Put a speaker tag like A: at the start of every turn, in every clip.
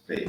A: Please.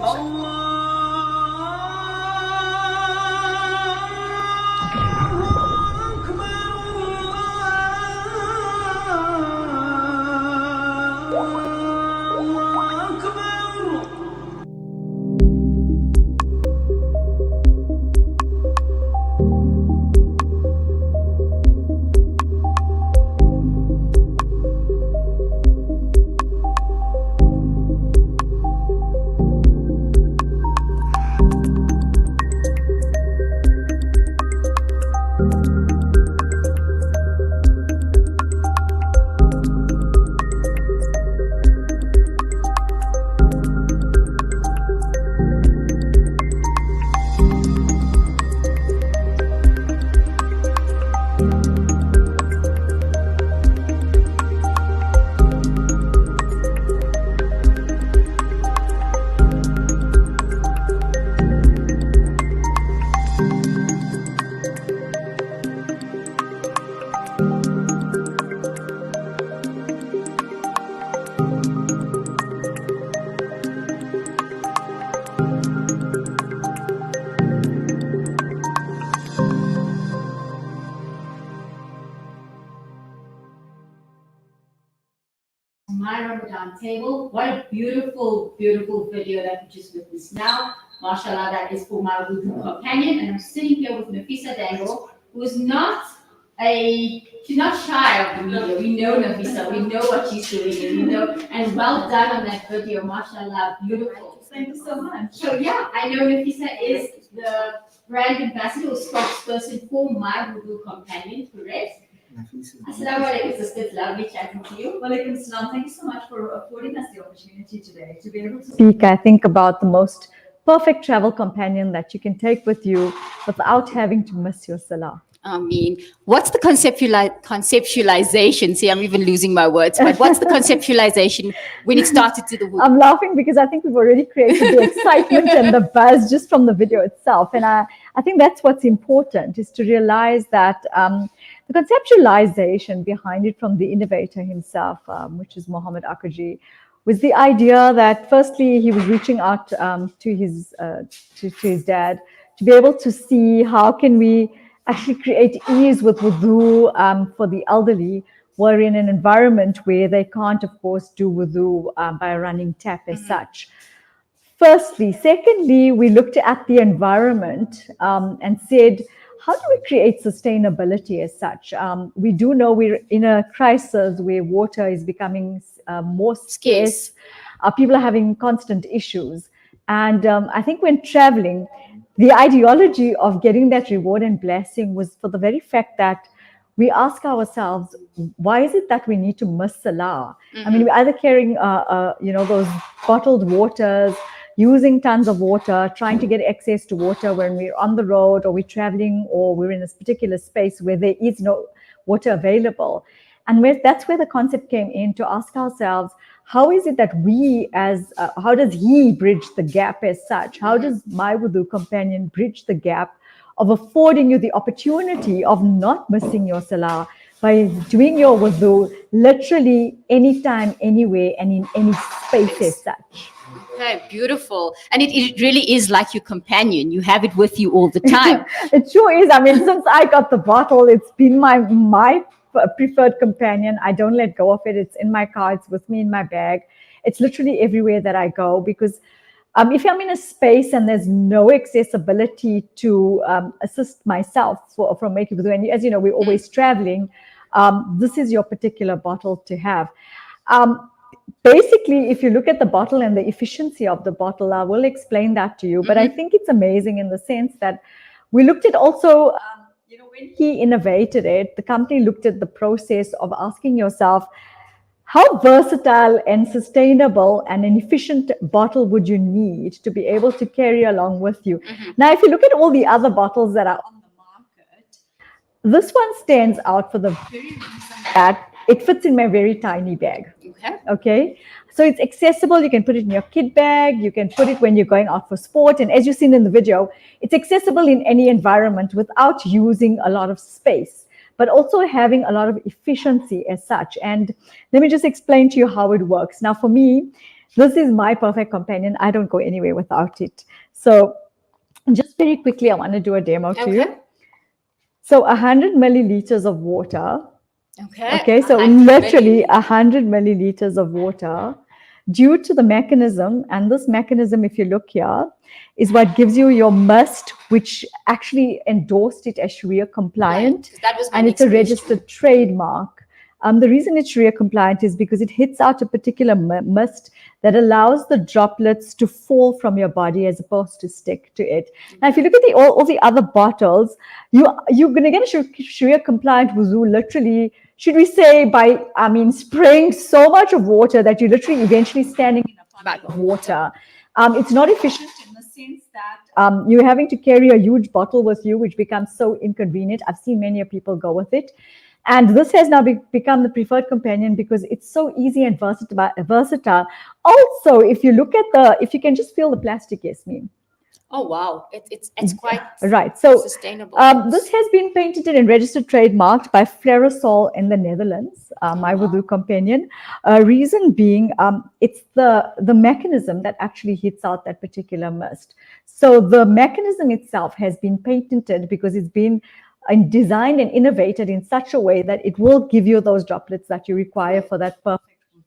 B: My Ramadan table. What a beautiful, beautiful video that we just witnessed now. MashaAllah, that is for My Wudhu Companion. And I'm sitting here with Nafeesa Dangor, who is she's not shy of the media. We know Nafeesa, we know what she's doing, and we know, and well done on that video, MashaAllah, beautiful.
C: Thank you so much.
B: So yeah, I know Nafeesa is the brand ambassador or spokesperson for My Wudhu Companion, correct? Assalamu alaikum, sisters. Lovely chatting to you.
C: Walaikum salam. Thank you so much for affording us the opportunity today to be able to speak, I think, about the most perfect travel companion that you can take with you without having to miss your salah.
B: I mean, what's the conceptualization? See, I'm even losing my words, but what's the conceptualization when it started to the wudu?
C: I'm laughing because I think we've already created the excitement and the buzz just from the video itself. And I think that's what's important, is to realize that the conceptualization behind it from the innovator himself, which is Mohammed Akaji, was the idea that firstly, he was reaching out to his dad to be able to see how can we actually create ease with wudu for the elderly, who are in an environment where they can't, of course, do wudu by a running tap as such. Firstly. Secondly, we looked at the environment and said, how do we create sustainability as such? We do know we're in a crisis where water is becoming more scarce. People are having constant issues. And I think when traveling, the ideology of getting that reward and blessing was for the very fact that we ask ourselves, why is it that we need to miss salah? I mean, we're either carrying, those bottled waters, using tons of water, trying to get access to water when we're on the road or we're traveling or we're in a particular space where there is no water available. And that's where the concept came in, to ask ourselves, how is it that how does he bridge the gap as such? How does My Wudhu Companion bridge the gap of affording you the opportunity of not missing your salah by doing your wudu literally anytime, anywhere, and in any space as such?
B: Okay, beautiful. And it really is like your companion. You have it with you all the time.
C: It sure is. I mean, since I got the bottle, it's been my preferred companion. I don't let go of it. It's in my car. It's with me in my bag. It's literally everywhere that I go, because if I'm in a space and there's no accessibility to assist myself from making wudu, and as you know, we're always traveling, this is your particular bottle to have. Basically, if you look at the bottle and the efficiency of the bottle, I will explain that to you. But I think it's amazing in the sense that we looked at also, when he innovated it, the company looked at the process of asking yourself, how versatile and sustainable and an efficient bottle would you need to be able to carry along with you? Now, if you look at all the other bottles that are on the market, this one stands out for the very reason that it fits in my very tiny bag. Okay. So it's accessible. You can put it in your kid bag. You can put it when you're going out for sport. And as you've seen in the video, it's accessible in any environment without using a lot of space, but also having a lot of efficiency as such. And let me just explain to you how it works. Now, for me, This is my perfect companion. I don't go anywhere without it. So just very quickly, I want to do a demo to you. So 100 milliliters of water. Okay, so literally 100 milliliters of water, due to the mechanism, and this mechanism, if you look here, is what gives you your must, which actually endorsed it as Sharia compliant, and it's a registered trademark. The reason it's Sharia compliant is because it hits out a particular mist that allows the droplets to fall from your body as opposed to stick to it. Now, if you look at all the other bottles, you're going to get a Sharia compliant wuzu literally, should we say, by, spraying so much of water that you're literally eventually standing in a bucket of water. It's not efficient in the sense that you're having to carry a huge bottle with you, which becomes so inconvenient. I've seen many people go with it. And this has now become the preferred companion because it's so easy and versatile. Also, if you look at if you can just feel the plastic, Yasmin.
B: Oh, wow. It's quite
C: right. So
B: sustainable.
C: This has been patented and registered trademarked by Flerosol in the Netherlands, My Wudhu Companion. Reason being, it's the mechanism that actually hits out that particular mist. So the mechanism itself has been patented because it's been designed and innovated in such a way that it will give you those droplets that you require for that perfect wudu.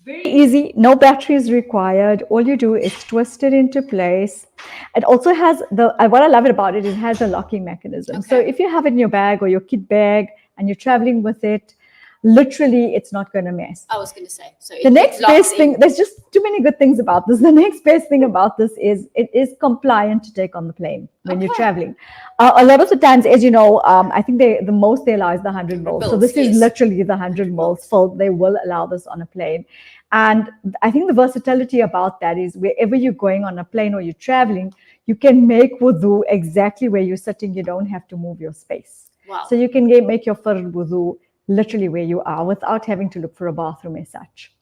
C: Very easy, no battery is required. All you do is twist it into place. It also has what I love about it, it has a locking mechanism. So if you have it in your bag or your kit bag and you're traveling with it, literally it's not going to mess.
B: I was going to say. So
C: the next best thing, there's just too many good things about this. The next best thing about this is it is compliant to take on the plane when you're traveling. A lot of the times, as you know, I think the most they allow is the 100 mils. So this is literally the 100 mils full. They will allow this on a plane. And I think the versatility about that is wherever you're going on a plane or you're traveling, you can make wudu exactly where you're sitting. You don't have to move your space.
B: Wow.
C: So you can make your fard wudu literally where you are without having to look for a bathroom as such.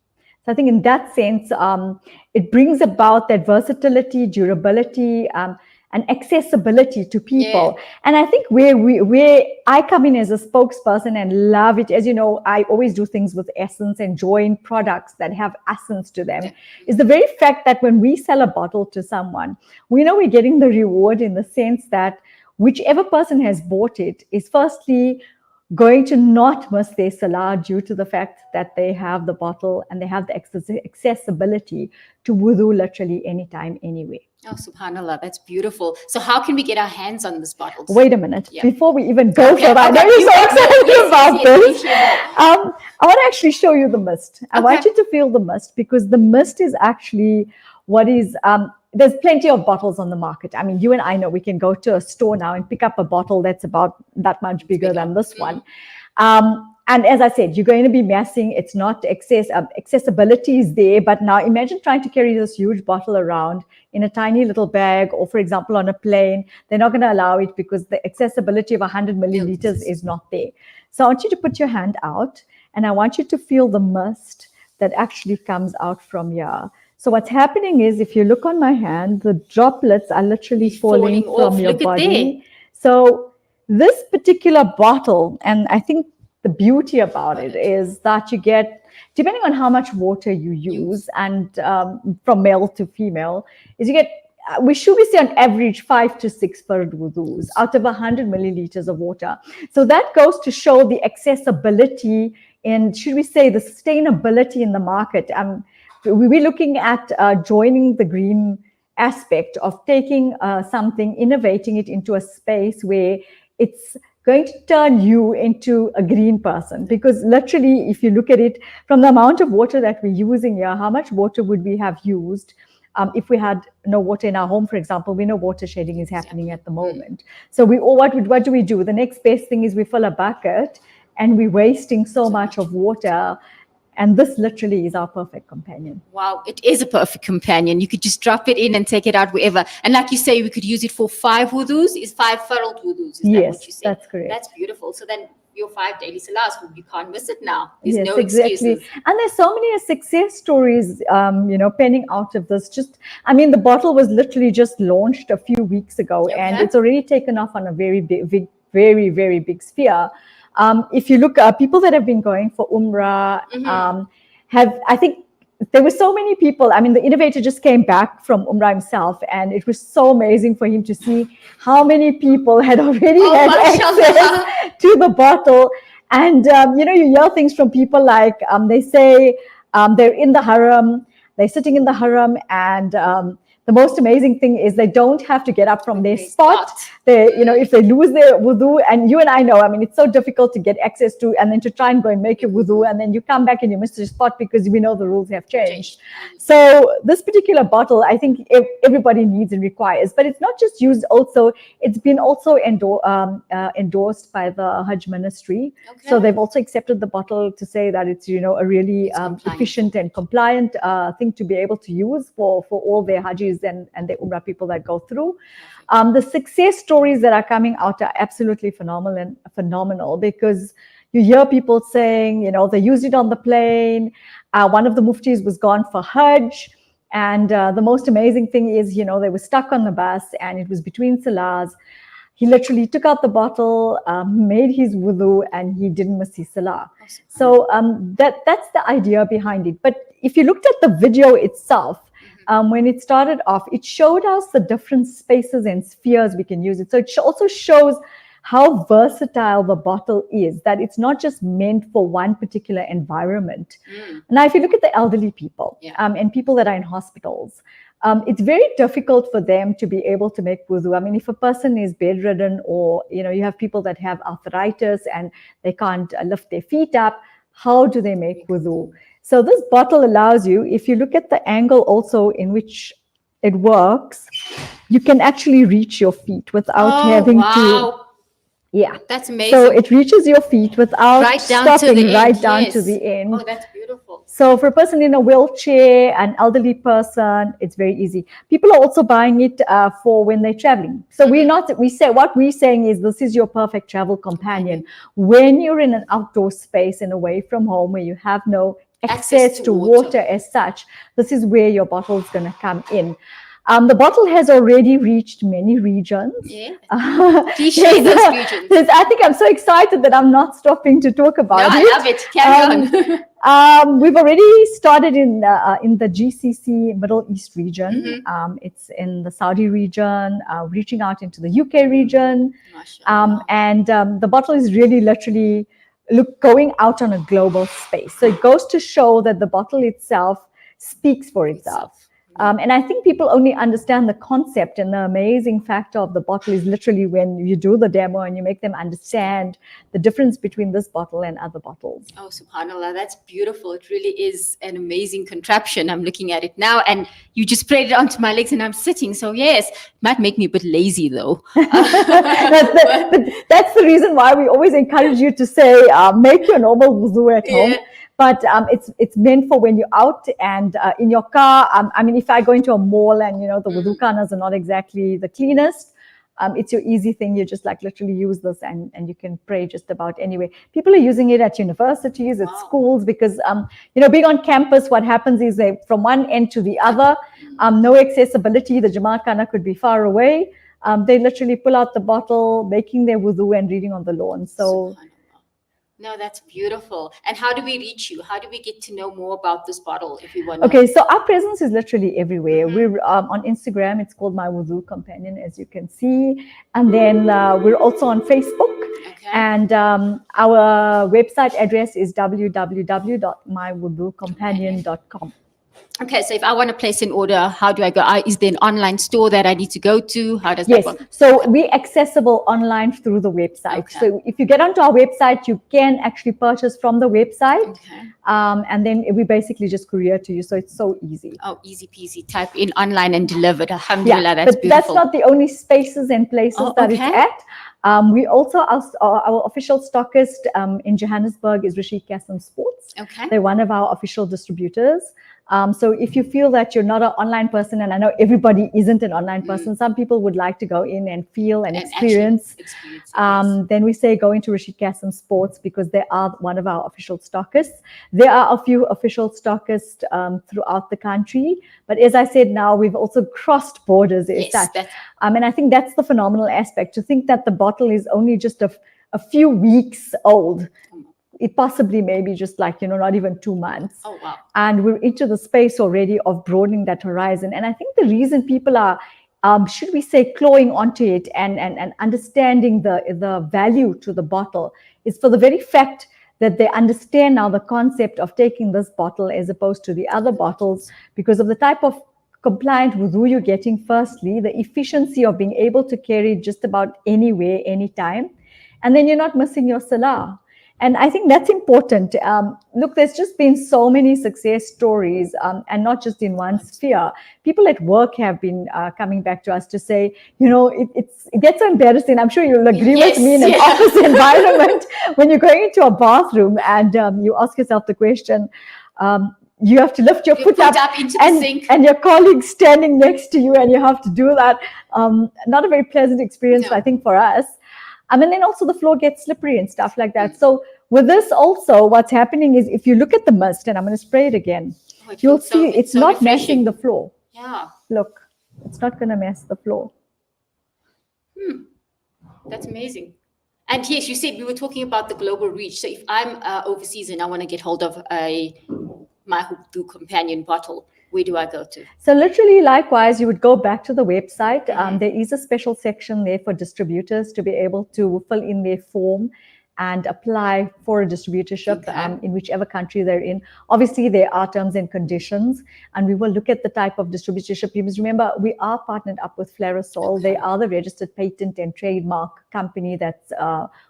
C: So I think in that sense, it brings about that versatility, durability, and accessibility to people. And I think where I come in as a spokesperson and love it, as you know, I always do things with essence and join products that have essence to them, is the very fact that when we sell a bottle to someone, we know we're getting the reward in the sense that whichever person has bought it is firstly going to not miss their salah due to the fact that they have the bottle and they have the accessibility to wudu literally anytime, anywhere.
B: Oh, subhanallah, that's beautiful. So how can we get our hands on this bottle?
C: Wait a minute. Before we even go further, I know you're so excited about this. I want to actually show you the mist. I want you to feel the mist because the mist is actually what is... there's plenty of bottles on the market. I mean, you and I know we can go to a store now and pick up a bottle that's about that much bigger than this one. And as I said, you're going to be messing. It's not accessibility is there. But now imagine trying to carry this huge bottle around in a tiny little bag or, for example, on a plane. They're not going to allow it because the accessibility of 100 milliliters is not there. So I want you to put your hand out and I want you to feel the mist that actually comes out from here. So what's happening is if you look on my hand, the droplets are literally falling from your body. So this particular bottle, and I think the beauty about it is that you get, depending on how much water you use, and from male to female, is you get, we should be say on average 5 to 6 fard wudus out of 100 milliliters of water. So that goes to show the accessibility and should we say the sustainability in the market. We're looking at joining the green aspect of taking something, innovating it into a space where it's going to turn you into a green person. Because literally, if you look at it from the amount of water that we're using here, how much water would we have used if we had no water in our home, for example? We know water shedding is happening at the moment. So what do we do? The next best thing is we fill a bucket and we're wasting so much of water. And this literally is our perfect companion.
B: Wow, it is a perfect companion. You could just drop it in and take it out wherever. And like you say, we could use it for 5 wudus. Is 5 fard wudus? Is that what you say?
C: That's correct.
B: That's beautiful. So then your 5 daily salahs, you can't miss it now. There's
C: yes,
B: no
C: exactly.
B: excuses.
C: And there's so many success stories, penning out of this. The bottle was literally just launched a few weeks ago, and it's already taken off on a very big, very, very big sphere. If you look, people that have been going for Umrah I think there were so many people. I mean, the innovator just came back from Umrah himself, and it was so amazing for him to see how many people had already had access to the bottle. And, you know, you hear things from people like they say they're in the haram, they're sitting in the haram, and the most amazing thing is they don't have to get up from their spot. They, you know, if they lose their wudu, and you and I know, I mean, it's so difficult to get access to, and then to try and go and make your wudu, and then you come back and you miss your spot because we know the rules have changed. So this particular bottle, I think everybody needs and requires, but it's not just used also, it's been also endorsed by the Hajj Ministry. So they've also accepted the bottle to say that it's, you know, a really efficient and compliant thing to be able to use for all their Hajjis and the Umrah people that go through. The success stories that are coming out are absolutely phenomenal because you hear people saying, you know, they used it on the plane. One of the muftis was gone for Hajj. And the most amazing thing is, you know, they were stuck on the bus and it was between salahs. He literally took out the bottle, made his wudu, and he didn't miss his salah. So that's the idea behind it. But if you looked at the video itself, when it started off, it showed us the different spaces and spheres we can use it. So it also shows how versatile the bottle is, that it's not just meant for one particular environment. Now, if you look at the elderly people and people that are in hospitals, it's very difficult for them to be able to make wudu. I mean, if a person is bedridden or, you know, you have people that have arthritis and they can't lift their feet up, how do they make wudu? So this bottle allows you, if you look at the angle also in which it works, you can actually reach your feet without having to. Yeah,
B: that's amazing.
C: So it reaches your feet without stopping right down to the end.
B: Oh, that's beautiful.
C: So for a person in a wheelchair, an elderly person, it's very easy. People are also buying it for when they're traveling. So what we're saying is this is your perfect travel companion. When you're in an outdoor space and away from home where you have no access to water as such, this is where your bottle is going to come in. The bottle has already reached many regions.
B: Please share those regions.
C: I think I'm so excited that I'm not stopping to talk about it.
B: I love it. Carry
C: on. We've already started in the GCC Middle East region. It's in the Saudi region, reaching out into the UK region. And the bottle is really literally going out on a global space. So it goes to show that the bottle itself speaks for itself. And I think people only understand the concept, and the amazing factor of the bottle is literally when you do the demo and you make them understand the difference between this bottle and other bottles.
B: Oh, subhanAllah, that's beautiful. It really is an amazing contraption. I'm looking at it now, and you just sprayed it onto my legs and I'm sitting. So yes, it might make me a bit lazy though.
C: But that's the reason why we always encourage you to say, make your normal wudu at home. But it's meant for when you're out and in your car. I mean, if I go into a mall and, you know, the wudu khanas are not exactly the cleanest, it's your easy thing. You just like literally use this and you can pray just about anywhere. People are using it at universities, at schools, because, you know, being on campus, what happens is they from one end to the other, no accessibility. The Jamaat khana could be far away. They literally pull out the bottle, making their wudu and reading on the lawn. So.
B: No, that's beautiful. And how do we reach you? How do we get to know more about this bottle if we want to?
C: Okay, so our presence is literally everywhere. We're on Instagram. It's called My Wudhu Companion, as you can see. And then we're also on Facebook. And our website address is www.mywudhucompanion.com.
B: Okay, so if I want to place an order, how do I go? Is there an online store that I need to go to? How does that work?
C: Yes, so we're accessible online through the website. So if you get onto our website, you can actually purchase from the website. And then we basically just courier to you. So it's so easy.
B: Oh, easy peasy. Type in online and delivered. Alhamdulillah, that's
C: but
B: beautiful.
C: That's not the only spaces and places that it's at. We also, our official stockist in Johannesburg is Rashid Kassem Sports. They're one of our official distributors. So if you feel that you're not an online person, and I know everybody isn't an online person, some people would like to go in and feel and experience, then we say go into Rashid Kassem Sports because they are one of our official stockists. There are a few official stockists throughout the country, but as I said, now we've also crossed borders as such. And I think that's the phenomenal aspect, to think that the bottle is only just a few weeks old. it possibly maybe just like, not even 2 months.
B: Oh, wow.
C: And we're into the space already of broadening that horizon. And I think the reason people are, should we say, clawing onto it and understanding the value to the bottle is for the very fact that they understand now the concept of taking this bottle as opposed to the other bottles, because of the type of compliant wudu you're getting, firstly, the efficiency of being able to carry just about anywhere, anytime, and then you're not missing your salah. And I think that's important. Look, there's just been so many success stories, and not just in one sphere. People at work have been coming back to us to say, it gets so embarrassing. I'm sure you'll agree with me in an office environment when you're going into a bathroom and you ask yourself the question, you have to lift your foot up
B: into the sink.
C: And your colleague's standing next to you and you have to do that. Not a very pleasant experience, I think, for us. And then also the floor gets slippery and stuff like that. So with this also, what's happening is if you look at the mist, and I'm going to spray it again, you'll see it's not messing the floor.
B: Yeah.
C: Look, it's not going to mess the floor.
B: That's amazing. And yes, you said we were talking about the global reach. So if I'm overseas and I want to get hold of a My Wudhu Companion bottle, where do I go to?
C: So literally, likewise, you would go back to the website. There is a special section there for distributors to be able to fill in their form and apply for a distributorship in whichever country they're in. Obviously, there are terms and conditions, and we will look at the type of distributorship. You must remember, we are partnered up with Flarasol. They are the registered patent and trademark company that's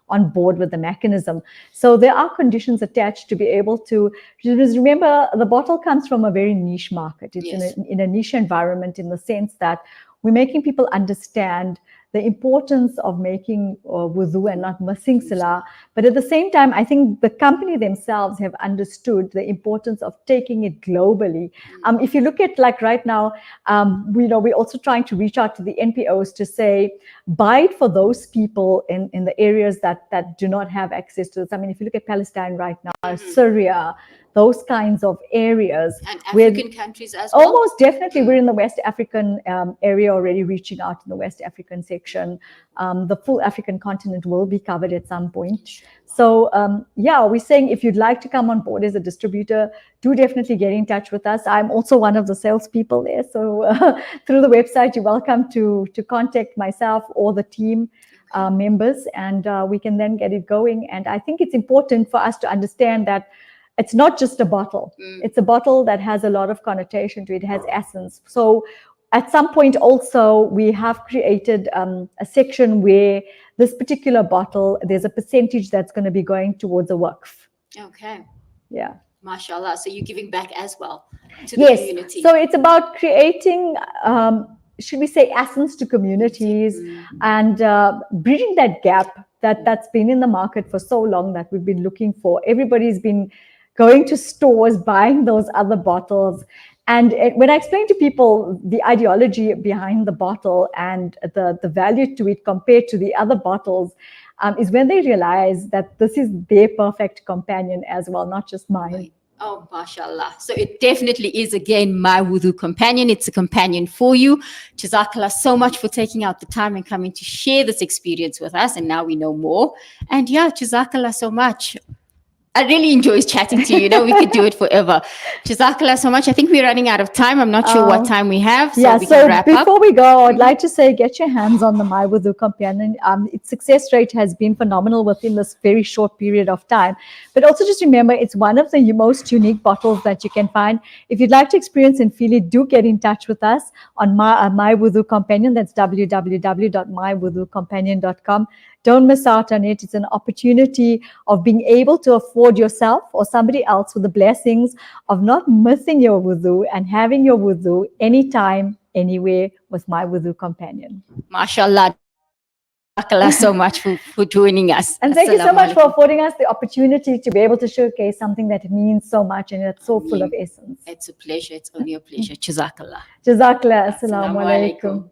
C: on board with the mechanism. So there are conditions attached to be able to, just remember, the bottle comes from a very niche market. It's in a niche environment, in the sense that we're making people understand the importance of making wudu and not missing salah. But at the same time, I think the company themselves have understood the importance of taking it globally. If you look at, like right now, we're also trying to reach out to the NPOs to say, buy it for those people in the areas that do not have access to this. I mean, if you look at Palestine right now, Syria, those kinds of areas.
B: And African countries as well?
C: Almost definitely. We're in the West African area already, reaching out in the West African section. The full African continent will be covered at some point. So we're saying if you'd like to come on board as a distributor, do definitely get in touch with us. I'm also one of the salespeople there. So through the website, you're welcome to contact myself or the team members, and we can then get it going. And I think it's important for us to understand that it's not just a bottle. It's a bottle that has a lot of connotation to it. It has essence. So at some point also, we have created a section where this particular bottle, there's a percentage that's going to be going towards a waqf.
B: Okay.
C: Yeah.
B: MashaAllah. So you're giving back as well to the community.
C: So it's about creating, should we say, essence to communities and bridging that gap that's been in the market for so long that we've been looking for. Everybody's been going to stores, buying those other bottles. And when I explain to people the ideology behind the bottle and the value to it compared to the other bottles, is when they realize that this is their perfect companion as well, not just mine.
B: Oh, mashallah. So it definitely is, again, My Wudhu Companion. It's a companion for you. Jazakallah so much for taking out the time and coming to share this experience with us. And now we know more. And Jazakallah so much. I really enjoy chatting to you. We could do it forever. Jazakallah so much. I think we're running out of time. I'm not sure what time we have, so we can wrap up.
C: Before we go, I'd like to say, get your hands on the My Wudhu Companion. Its success rate has been phenomenal within this very short period of time. But also just remember, it's one of the most unique bottles that you can find. If you'd like to experience and feel it, do get in touch with us on My Wudhu Companion. That's www.mywudhucompanion.com. Don't miss out on it. It's an opportunity of being able to afford yourself or somebody else with the blessings of not missing your wudu and having your wudu anytime, anywhere with My Wudhu Companion.
B: MashaAllah. Jazakallah so much for joining us.
C: And thank you so much for affording us the opportunity to be able to showcase something that means so much and it's so full of essence.
B: It's a pleasure. It's only a pleasure. Jazakallah.
C: Jazakallah. Assalamu alaikum.